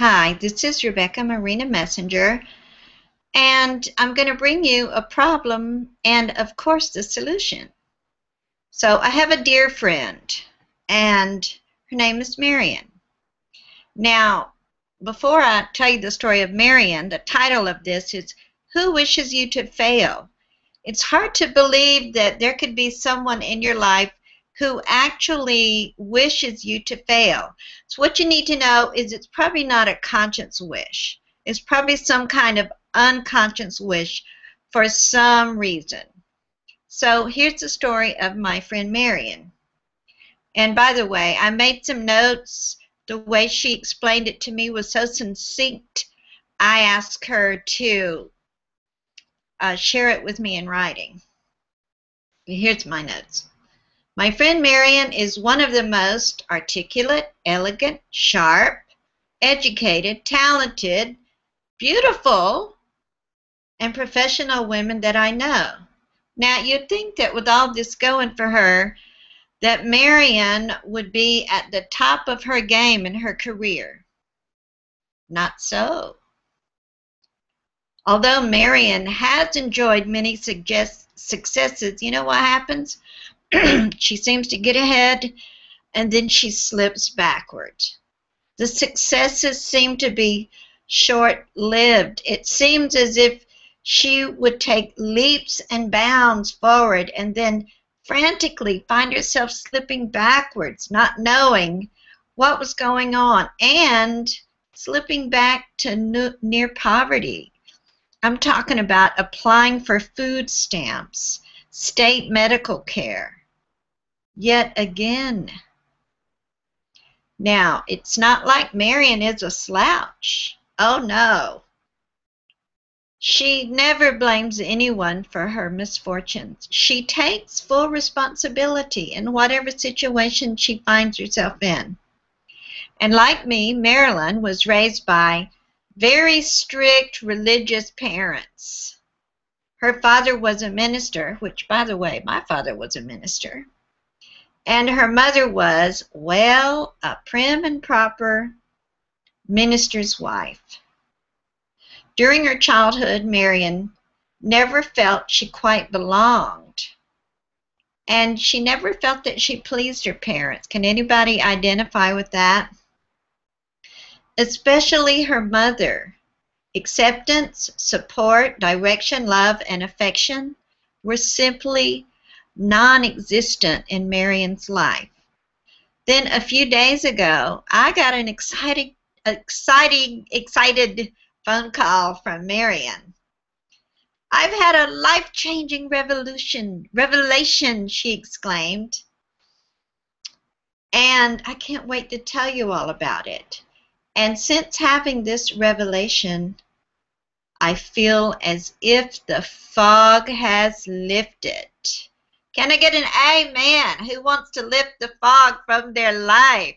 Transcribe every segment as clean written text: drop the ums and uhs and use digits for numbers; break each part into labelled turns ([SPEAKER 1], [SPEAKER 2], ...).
[SPEAKER 1] Hi, this is Rebecca Marina Messenger, and I'm going to bring you a problem and, of course, the solution. So I have a dear friend, and her name is Marion. Now, before I tell you the story of Marion, the title of this is Who Wishes You to Fail? It's hard to believe that there could be someone in your life who actually wishes you to fail. So what you need to know is it's probably not a conscious wish. It's probably some kind of unconscious wish for some reason. So here's the story of my friend Marion. And by the way, I made some notes. The way she explained it to me was so succinct. I asked her to share it with me in writing. Here's my notes. My friend Marion is one of the most articulate, elegant, sharp, educated, talented, beautiful, and professional women that I know. Now, you'd think that with all this going for her, that Marion would be at the top of her game in her career. Not so. Although Marion has enjoyed many successes, you know what happens? She seems to get ahead, and then she slips backward. The successes seem to be short-lived. It seems as if she would take leaps and bounds forward and then frantically find herself slipping backwards, not knowing what was going on, and slipping back to near poverty. I'm talking about applying for food stamps, state medical care. Yet again. Now, it's not like Marion is a slouch. Oh, no. She never blames anyone for her misfortunes. She takes full responsibility in whatever situation she finds herself in. And like me, Marilyn was raised by very strict religious parents. Her father was a minister, which, by the way, my father was a minister. And her mother was, well, a prim and proper minister's wife. During her childhood, Marion never felt she quite belonged. And she never felt that she pleased her parents. Can anybody identify with that? Especially her mother. Acceptance, support, direction, love, and affection were simply non-existent in Marion's life. Then a few days ago, I got an excited phone call from Marion. I've had a life-changing revelation, she exclaimed. And I can't wait to tell you all about it. And since having this revelation, I feel as if the fog has lifted. Can I get an amen? Who wants to lift the fog from their life?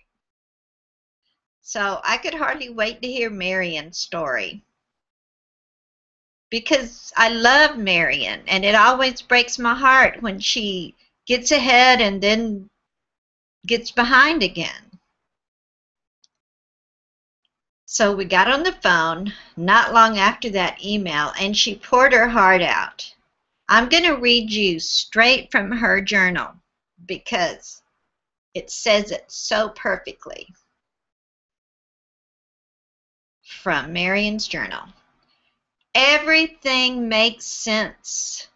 [SPEAKER 1] So I could hardly wait to hear Marion's story. Because I love Marion, and it always breaks my heart when she gets ahead and then gets behind again. So we got on the phone not long after that email, and she poured her heart out. I'm going to read you straight from her journal because it says it so perfectly. From Marion's journal. Everything makes sense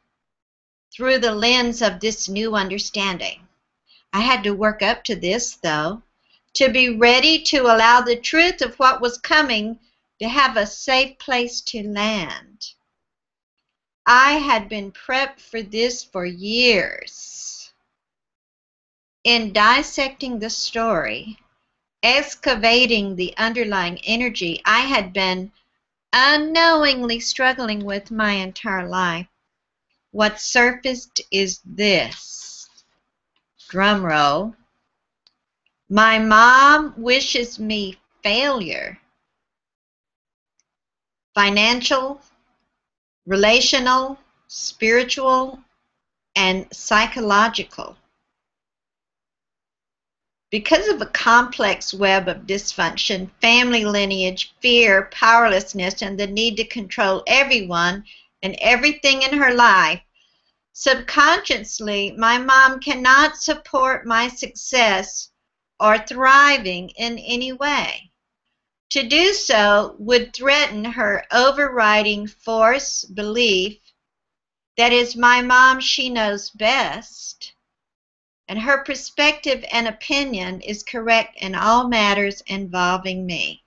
[SPEAKER 1] through the lens of this new understanding. I had to work up to this, though, to be ready to allow the truth of what was coming to have a safe place to land. I had been prepped for this for years. In dissecting the story, excavating the underlying energy I had been unknowingly struggling with my entire life, what surfaced is this. Drum roll. My mom wishes me failure. Financial, relational, spiritual, and psychological. Because of a complex web of dysfunction, family lineage, fear, powerlessness, and the need to control everyone and everything in her life, subconsciously, my mom cannot support my success or thriving in any way. To do so would threaten her overriding force belief that is my mom, she knows best, and her perspective and opinion is correct in all matters involving me.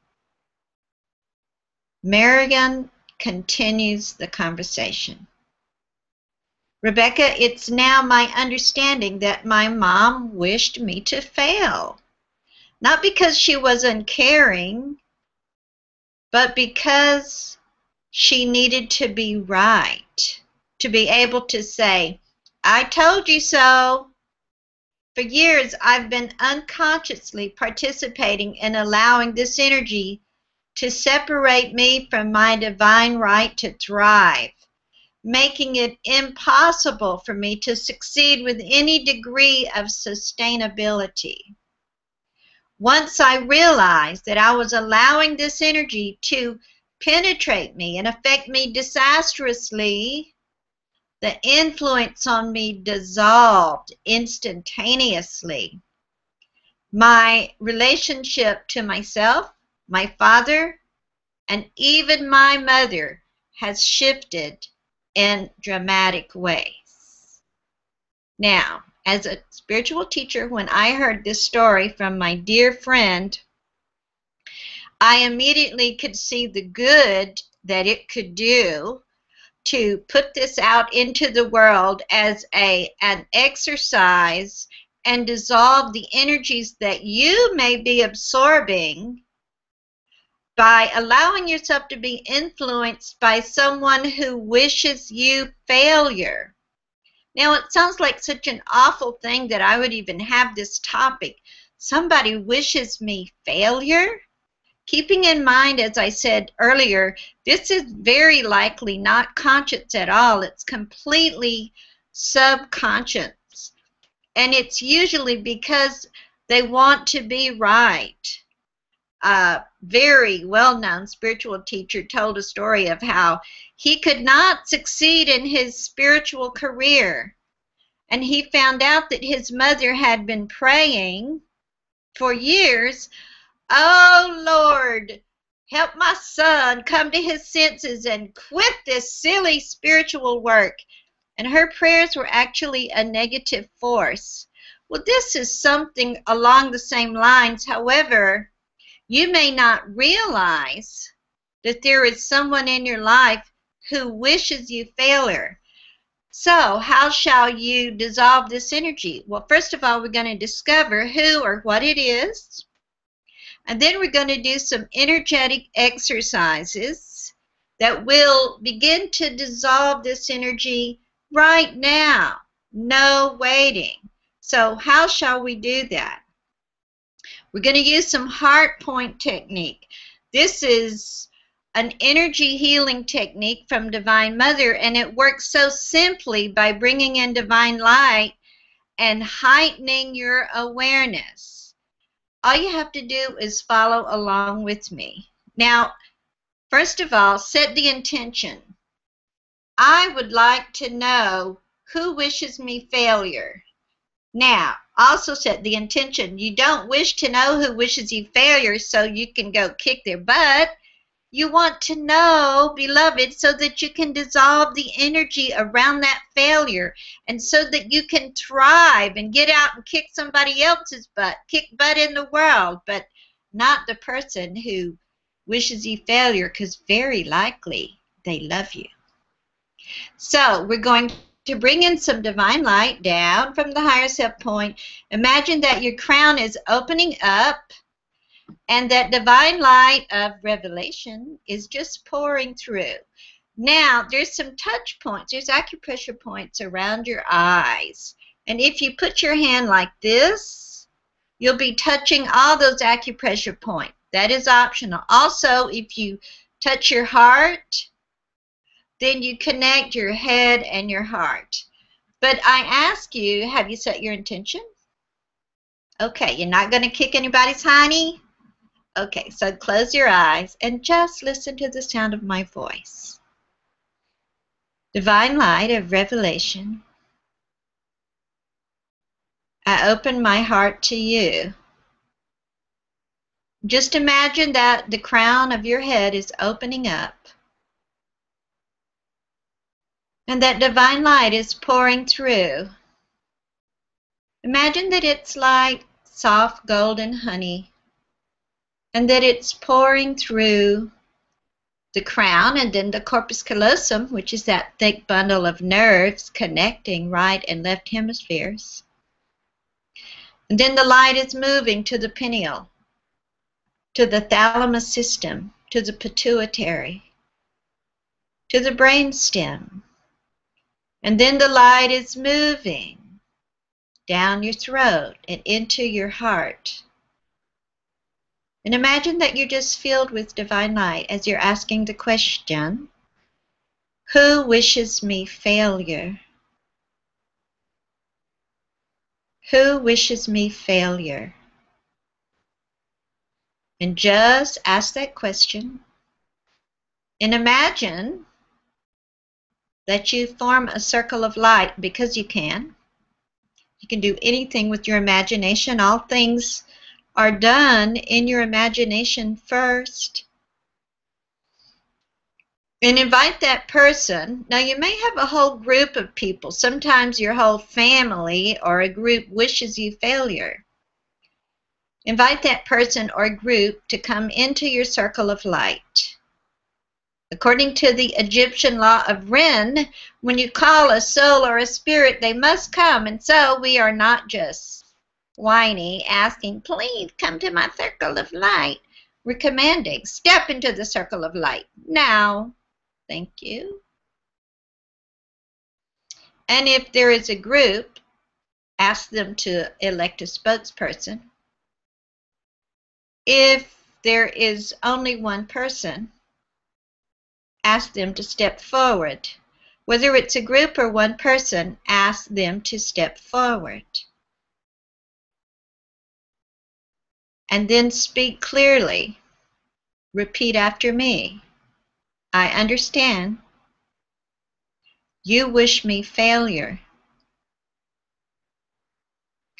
[SPEAKER 1] Marian continues the conversation. Rebecca, it's now my understanding that my mom wished me to fail. Not because she was uncaring, but because she needed to be right, to be able to say, I told you so. For years, I've been unconsciously participating in allowing this energy to separate me from my divine right to thrive, making it impossible for me to succeed with any degree of sustainability. Once I realized that I was allowing this energy to penetrate me and affect me disastrously, the influence on me dissolved instantaneously. My relationship to myself, my father, and even my mother has shifted in dramatic ways. Now, as a spiritual teacher, when I heard this story from my dear friend, I immediately could see the good that it could do to put this out into the world as an exercise and dissolve the energies that you may be absorbing by allowing yourself to be influenced by someone who wishes you failure. Now, it sounds like such an awful thing that I would even have this topic. Somebody wishes me failure? Keeping in mind, as I said earlier, this is very likely not conscious at all. It's completely subconscious. And it's usually because they want to be right. A very well-known spiritual teacher told a story of how he could not succeed in his spiritual career. And he found out that his mother had been praying for years, oh Lord, help my son come to his senses and quit this silly spiritual work. And her prayers were actually a negative force. Well, this is something along the same lines. However, you may not realize that there is someone in your life who wishes you failure. So, how shall you dissolve this energy? Well, first of all, we're going to discover who or what it is. And then we're going to do some energetic exercises that will begin to dissolve this energy right now. No waiting. So, how shall we do that? We're going to use some heart point technique. This is an energy healing technique from Divine Mother, and it works so simply by bringing in divine light and heightening your awareness. All you have to do is follow along with me. Now, first of all, set the intention. I would like to know who wishes me failure. Now, also set the intention. You don't wish to know who wishes you failure so you can go kick their butt. You want to know, beloved, so that you can dissolve the energy around that failure and so that you can thrive and get out and kick somebody else's butt, kick butt in the world, but not the person who wishes you failure, because very likely they love you. So we're going to bring in some divine light down from the higher self point. Imagine that your crown is opening up and that divine light of revelation is just pouring through. Now, there's some touch points. There's acupressure points around your eyes. And if you put your hand like this, you'll be touching all those acupressure points. That is optional. Also, if you touch your heart, then you connect your head and your heart. But I ask you, have you set your intention? Okay, you're not going to kick anybody's hiney? Okay, so close your eyes and just listen to the sound of my voice. Divine light of revelation, I open my heart to you. Just imagine that the crown of your head is opening up and that divine light is pouring through. Imagine that it's like soft golden honey and that it's pouring through the crown and then the corpus callosum, which is that thick bundle of nerves connecting right and left hemispheres. And then the light is moving to the pineal, to the thalamus system, to the pituitary, to the brain stem. And then the light is moving down your throat and into your heart. And imagine that you're just filled with divine light as you're asking the question, who wishes me failure? Who wishes me failure? And just ask that question and imagine that you form a circle of light because you can. You can do anything with your imagination. All things are done in your imagination first. And invite that person. Now, you may have a whole group of people. Sometimes your whole family or a group wishes you failure. Invite that person or group to come into your circle of light. According to the Egyptian law of Ren, when you call a soul or a spirit, they must come. And so we are not just whiny, asking, please come to my circle of light. We're commanding, step into the circle of light now. Thank you. And if there is a group, ask them to elect a spokesperson. If there is only one person, ask them to step forward. Whether it's a group or one person, ask them to step forward. And then speak clearly. Repeat after me. I understand. You wish me failure.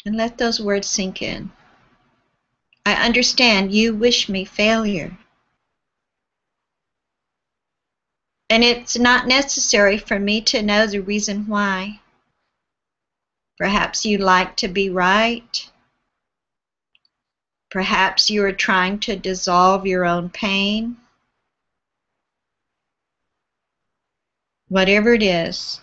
[SPEAKER 1] And let those words sink in. I understand you wish me failure. And it's not necessary for me to know the reason why. Perhaps you like to be right. Perhaps you are trying to dissolve your own pain. Whatever it is.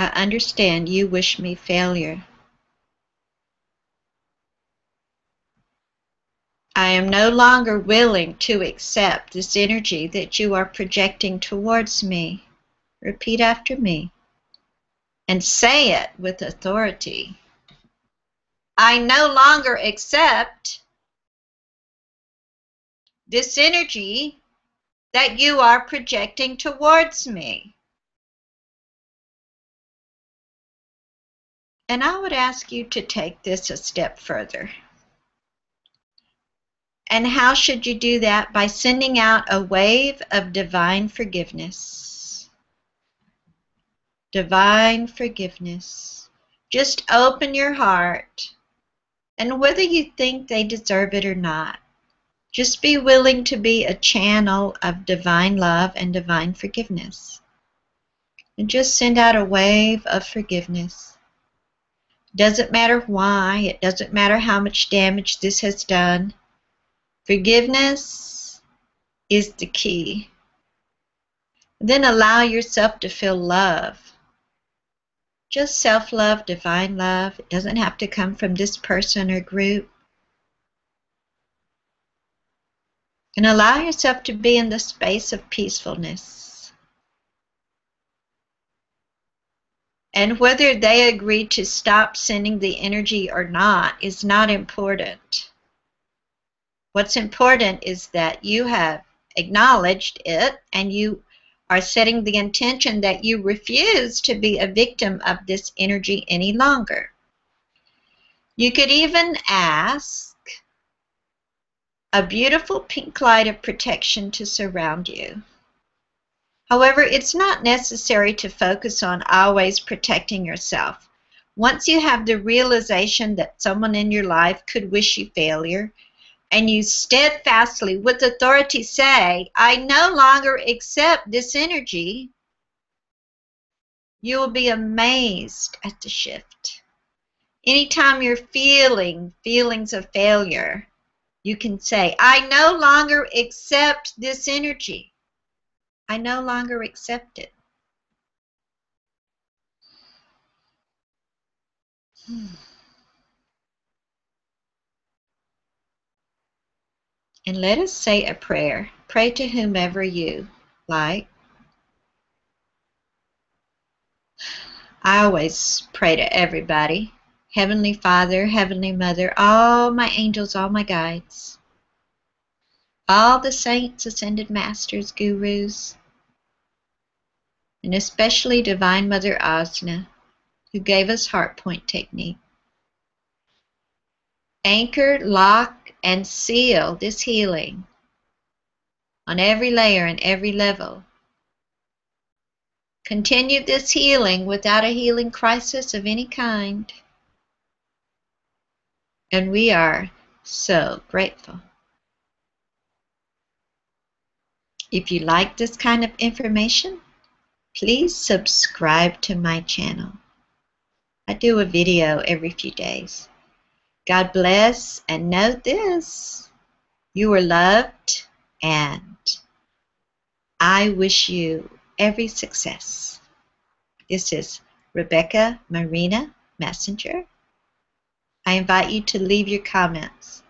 [SPEAKER 1] I understand you wish me failure. I am no longer willing to accept this energy that you are projecting towards me. Repeat after me. And say it with authority. I no longer accept this energy that you are projecting towards me. And I would ask you to take this a step further. And how should you do that? By sending out a wave of divine forgiveness. Divine forgiveness. Just open your heart. And whether you think they deserve it or not, just be willing to be a channel of divine love and divine forgiveness. And just send out a wave of forgiveness. Doesn't matter why. It doesn't matter how much damage this has done. Forgiveness is the key. Then allow yourself to feel love. Just self-love, divine love. It doesn't have to come from this person or group. And allow yourself to be in the space of peacefulness. And whether they agree to stop sending the energy or not is not important. What's important is that you have acknowledged it and you are setting the intention that you refuse to be a victim of this energy any longer. You could even ask a beautiful pink light of protection to surround you. However, it's not necessary to focus on always protecting yourself. Once you have the realization that someone in your life could wish you failure, and you steadfastly, with authority, say, I no longer accept this energy, you will be amazed at the shift. Anytime you're feeling feelings of failure, you can say, I no longer accept this energy. I no longer accept it. And let us say a prayer. Pray to whomever you like. I always pray to everybody. Heavenly Father, Heavenly Mother, all my angels, all my guides, all the saints, ascended masters, gurus, and especially Divine Mother Asna, who gave us Heart Point technique. Anchor, lock, and seal this healing on every layer and every level. Continue this healing without a healing crisis of any kind. And we are so grateful. If you like this kind of information, please subscribe to my channel. I do a video every few days. God bless, and know this, you are loved, and I wish you every success. This is Rebecca Marina Messenger. I invite you to leave your comments.